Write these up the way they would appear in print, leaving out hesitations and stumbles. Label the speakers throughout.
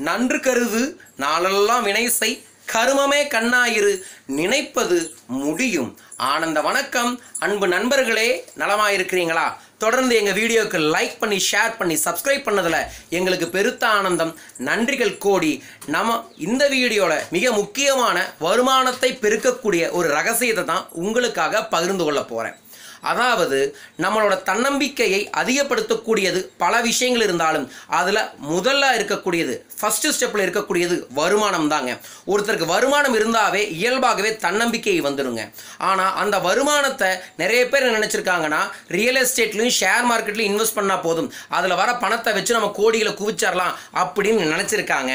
Speaker 1: நன்று கருது நாளெல்லாம் வினைசை கருமமே கண்ணாயிரு நினைப்பது முடியும். ஆனந்த வணக்கம் அன்பு நண்பர்களே, நலமாயிருக்கிறீங்களா? தொடர்ந்து எங்கள் வீடியோக்கு லைக் பண்ணி ஷேர் பண்ணி சப்ஸ்கிரைப் பண்ணதில் எங்களுக்கு பெருத்த ஆனந்தம். நன்றிகள் கோடி. நம்ம இந்த வீடியோவில் மிக முக்கியமான வருமானத்தை பெருக்கக்கூடிய ஒரு ரகசியத்தை தான் உங்களுக்காக பகிர்ந்து கொள்ள போகிறேன். அதாவது நம்மளோட தன்னம்பிக்கையை அதிகப்படுத்தக்கூடியது பல விஷயங்கள் இருந்தாலும் அதில் முதல்ல இருக்கக்கூடியது, ஃபர்ஸ்ட் ஸ்டெப்பில் இருக்கக்கூடியது வருமானம் தாங்க. ஒருத்தருக்கு வருமானம் இருந்தாவே இயல்பாகவே தன்னம்பிக்கை வந்துடுங்க. ஆனால் அந்த வருமானத்தை நிறைய பேர் நினச்சிருக்காங்கன்னா ரியல் எஸ்டேட்லையும் ஷேர் மார்க்கெட்லையும் இன்வெஸ்ட் பண்ணால் போதும், அதில் வர பணத்தை வச்சு நம்ம கோடிகளை குவிச்சிடலாம் அப்படின்னு நினச்சிருக்காங்க.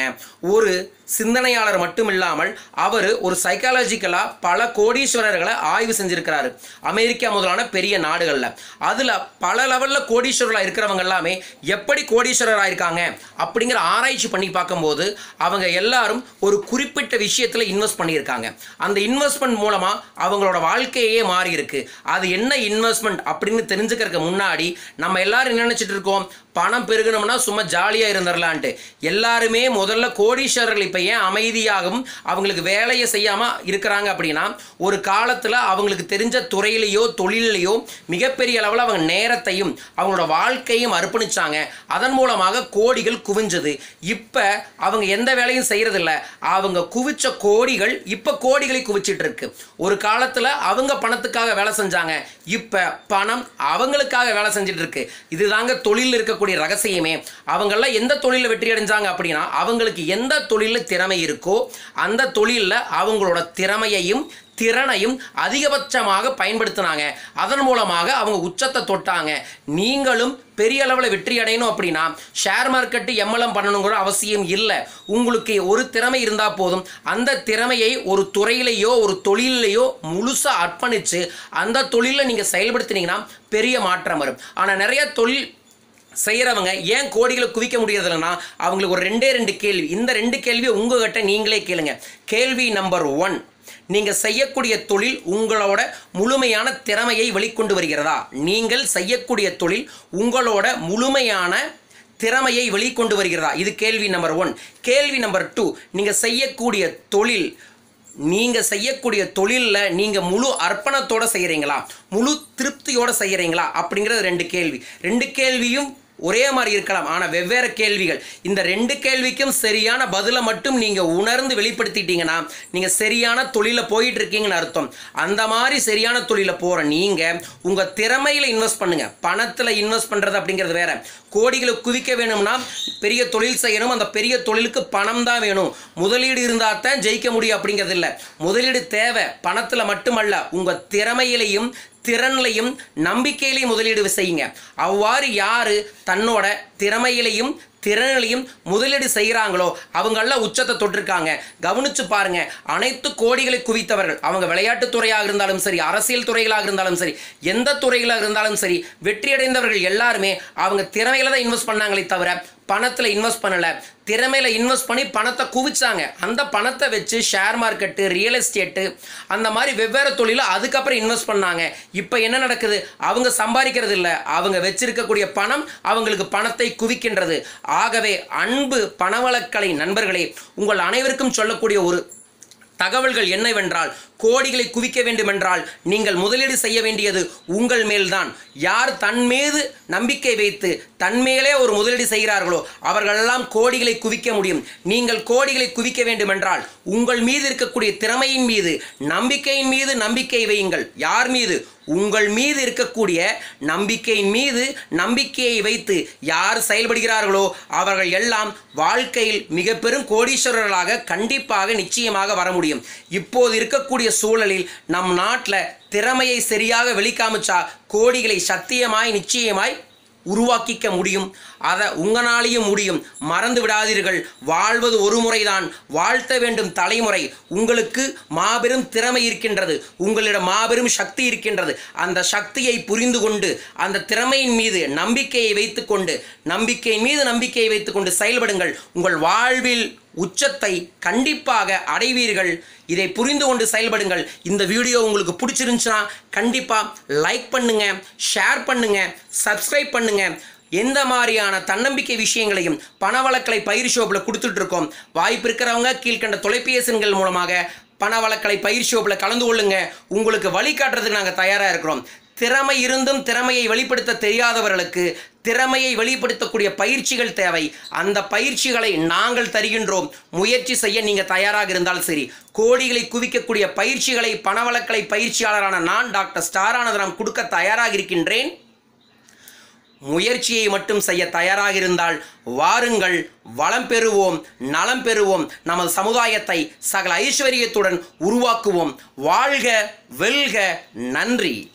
Speaker 1: ஒரு சிந்தனையாளர் மட்டும் இல்லாமல் அவர் ஒரு சைக்காலஜிக்கலாக பல கோடீஸ்வரர்களை ஆய்வு செஞ்சிருக்கிறாரு, அமெரிக்கா முதலான பெரிய நாடுகளில். அதில் பல லெவலில் கோடீஸ்வரர்களாக இருக்கிறவங்க எல்லாமே எப்படி கோடீஸ்வரராக இருக்காங்க அப்படிங்கிற ஆராய்ச்சி பண்ணி பார்க்கும்போது அவங்க எல்லாரும் ஒரு குறிப்பிட்ட விஷயத்தில் இன்வெஸ்ட் பண்ணியிருக்காங்க. அந்த இன்வெஸ்ட்மெண்ட் மூலமாக அவங்களோட வாழ்க்கையே மாறி இருக்கு. அது என்ன இன்வெஸ்ட்மெண்ட் அப்படின்னு தெரிஞ்சுக்கிறதுக்கு முன்னாடி நம்ம எல்லாரும் என்ன நினச்சிட்டு இருக்கோம், பணம் பெருகணும்னா சும்மா ஜாலியாக இருந்துடலான்ட்டு. எல்லாருமே முதல்ல கோடீஸ்வரர்கள் இப்போ ஏன் அமைதியாகவும் அவங்களுக்கு வேலையை செய்யாமல் இருக்கிறாங்க அப்படின்னா, ஒரு காலத்தில் அவங்களுக்கு தெரிஞ்ச துறையிலையோ தொழிலையோ மிகப்பெரிய அளவில் அவங்க நேரத்தையும் அவங்களோட வாழ்க்கையும் அர்ப்பணிச்சாங்க. அதன் மூலமாக கோடிகள் குவிஞ்சது. இப்போ அவங்க எந்த வேலையும் செய்யறதில்ல. அவங்க குவிச்ச கோடிகள் இப்போ கோடிகளை குவிச்சிட்டு இருக்கு. ஒரு காலத்தில் அவங்க பணத்துக்காக வேலை செஞ்சாங்க, இப்போ பணம் அவங்களுக்காக வேலை செஞ்சுட்டு இருக்கு. இதுதாங்க தொழில் இருக்கக்கூடிய ரகசியமே. அவங்கெல்லாம் எந்த தொழிலில் வெற்றி அடைஞ்சாங்க அப்படின்னா, அவங்களுக்கு எந்த தொழிலில் திறமை இருக்கோ அந்த தொழிலில் அவங்களோட திறமையையும் திறனையும் அதிகபட்சமாக பயன்படுத்தினாங்க. அதன் மூலமாக அவங்க உச்சத்தை தொட்டாங்க. நீங்களும் பெரிய அளவில் வெற்றி அடையணும் அப்படின்னா ஷேர் மார்க்கெட்டு எம்எல்எம் பண்ணணுங்கிற அவசியம் இல்லை. உங்களுக்கு ஒரு திறமை இருந்தால் போதும். அந்த திறமையை ஒரு துறையிலையோ ஒரு தொழிலையோ முழுசாக அர்ப்பணித்து அந்த தொழிலில் நீங்கள் செயல்படுத்தினீங்கன்னா பெரிய மாற்றம் வரும். ஆனால் நிறைய தொழில் செய்கிறவங்க ஏன் கோடிகளை குவிக்க முடியறதில்லைன்னா அவங்களுக்கு ஒரு ரெண்டு கேள்வி. இந்த 2 கேள்வியை உங்ககிட்ட நீங்களே கேளுங்க. கேள்வி நம்பர் 1, நீங்கள் செய்யக்கூடிய தொழில் உங்களோட முழுமையான திறமையை வெளிக்கொண்டு வருகிறதா? நீங்கள் செய்யக்கூடிய தொழில் உங்களோட முழுமையான திறமையை வெளிக்கொண்டு வருகிறதா? இது கேள்வி நம்பர் 1. கேள்வி நம்பர் 2, நீங்கள் செய்யக்கூடிய தொழிலில் நீங்கள் முழு அர்ப்பணத்தோடு செய்கிறீங்களா, முழு திருப்தியோடு செய்கிறீங்களா அப்படிங்கிறது 2 கேள்வி. 2 கேள்வியும் ஒரே மாதிரி இருக்கலாம், ஆனால் வெவ்வேறு கேள்விகள். இந்த 2 கேள்விக்கும் சரியான பதிலை மட்டும் நீங்கள் உணர்ந்து வெளிப்படுத்திட்டீங்கன்னா நீங்கள் சரியான தொழிலில் போயிட்டு இருக்கீங்கன்னு அர்த்தம். அந்த மாதிரி சரியான தொழிலில் போகிற நீங்கள் உங்கள் திறமையில் இன்வெஸ்ட் பண்ணுங்கள். பணத்தில் இன்வெஸ்ட் பண்ணுறது அப்படிங்கிறது வேற. கோடிகளை குவிக்க வேணும்னா பெரிய தொழில் செய்யணும். அந்த பெரிய தொழிலுக்கு பணம் தான் வேணும். முதலீடு இருந்தால் தான் ஜெயிக்க முடியும் அப்படிங்கிறது இல்லை. முதலீடு தேவை, பணத்தில் மட்டுமல்ல, உங்கள் திறமையிலையும் திறன்லையும் நம்பிக்கையிலையும் முதலீடு செய்யுங்க. அவ்வாறு யாரு தன்னோட திறமையிலையும் திறனிலையும் முதலீடு செய்கிறாங்களோ அவங்கள உச்சத்தை தொட்டிருக்காங்க. கவனிச்சு பாருங்க, அனைத்து கோடிகளை குவித்தவர்கள், அவங்க விளையாட்டுத் துறையாக இருந்தாலும் சரி, அரசியல் துறைகளாக இருந்தாலும் சரி, எந்த துறைகளாக இருந்தாலும் சரி, வெற்றியடைந்தவர்கள் எல்லாருமே அவங்க திறமையில தான் இன்வெஸ்ட் பண்ணாங்களே தவிர பணத்தில் இன்வெஸ்ட் பண்ணலை. திறமையில் இன்வெஸ்ட் பண்ணி பணத்தை குவிச்சாங்க. அந்த பணத்தை வச்சு ஷேர் மார்க்கெட்டு, ரியல் எஸ்டேட்டு, அந்த மாதிரி வெவ்வேறு தொழிலில் அதுக்கப்புறம் இன்வெஸ்ட் பண்ணாங்க. இப்போ என்ன நடக்குது? அவங்க சம்பாதிக்கிறது இல்லை, அவங்க வச்சிருக்கக்கூடிய பணம் அவங்களுக்கு பணத்தை குவிக்கின்றது. ஆகவே அன்பு பணவளக்கலை நண்பர்களே, உங்கள் அனைவருக்கும் சொல்லக்கூடிய ஒரு தகவல்கள் என்னவென்றால், கோடிகளை குவிக்க வேண்டுமென்றால் நீங்கள் முதலீடு செய்ய வேண்டியது உங்கள் மேல்தான். யார் தன் மீது நம்பிக்கை வைத்து தன்மேலே ஒரு முதலீடு செய்கிறார்களோ அவர்களெல்லாம் கோடிகளை குவிக்க முடியும். நீங்கள் கோடிகளை குவிக்க வேண்டுமென்றால் உங்கள் மீது இருக்கக்கூடிய திறமையின் மீது நம்பிக்கையின் மீது நம்பிக்கை வையுங்கள். யார் மீது? உங்கள் மீது இருக்கக்கூடிய நம்பிக்கையின் மீது நம்பிக்கையை வைத்து யார் செயல்படுகிறார்களோ அவர்கள் எல்லாம் வாழ்க்கையில் மிக பெரும் கோடீஸ்வரர்களாக கண்டிப்பாக நிச்சயமாக வர முடியும். இப்போது இருக்கக்கூடிய சூழலில் நம் நாட்டில் திறமையை சரியாக வெளிக்காமிச்சா கோடிகளை சத்தியமாய் நிச்சயமாய் உருவாக்கிக்க முடியும். அதை உங்களாலேயும் முடியும். மறந்து விடாதீர்கள், வாழ்வது ஒரு முறைதான், வாழ்த்த வேண்டும் தலைமுறை. உங்களுக்கு மாபெரும் திறமை இருக்கின்றது, உங்களிடம் மாபெரும் சக்தி இருக்கின்றது. அந்த சக்தியை புரிந்து கொண்டு அந்த திறமையின் மீது நம்பிக்கையை வைத்துக்கொண்டு நம்பிக்கையை வைத்துக்கொண்டு செயல்படுங்கள். உங்கள் வாழ்வில் உச்சத்தை கண்டிப்பாக அடைவீர்கள். இதை புரிந்து கொண்டு செயல்படுங்கள். இந்த வீடியோ உங்களுக்கு பிடிச்சிருந்துச்சுன்னா கண்டிப்பாக லைக் பண்ணுங்க, ஷேர் பண்ணுங்க, சப்ஸ்கிரைப் பண்ணுங்க. எந்த மாதிரியான தன்னம்பிக்கை விஷயங்களையும் பணவளக்கலை பயிர் ஷோப்பில் கொடுத்துட்டு இருக்கோம். வாய்ப்பு இருக்கிறவங்க கீழ்கண்ட தொலைபேசி எண்கள் மூலமாக பணவளக்கலை பயிர் ஷோப்பில் கலந்து கொள்ளுங்க. உங்களுக்கு வழிகாட்டுறதுக்கு நாங்கள் தயாராக இருக்கிறோம். திறமை இருந்தும் திறமையை வெளிப்படுத்த தெரியாதவர்களுக்கு திறமையை வெளிப்படுத்தக்கூடிய பயிற்சிகள் தேவை. அந்த பயிற்சிகளை நாங்கள் தருகின்றோம். முயற்சி செய்ய நீங்கள் தயாராக இருந்தால் சரி. கோடிகளை குவிக்கக்கூடிய பயிற்சிகளை பணவளக்கலை பயிற்சியாளரான நான் டாக்டர் ஸ்டார் ஆனந்தராம் கொடுக்க தயாராக இருக்கின்றேன். முயற்சியை மட்டும் செய்ய தயாராக இருந்தால் வாருங்கள், வளம் பெறுவோம், நலம் பெறுவோம், நமது சமுதாயத்தை சகல ஐஸ்வர்யத்துடன் உருவாக்குவோம். வாழ்க, வெல்க, நன்றி.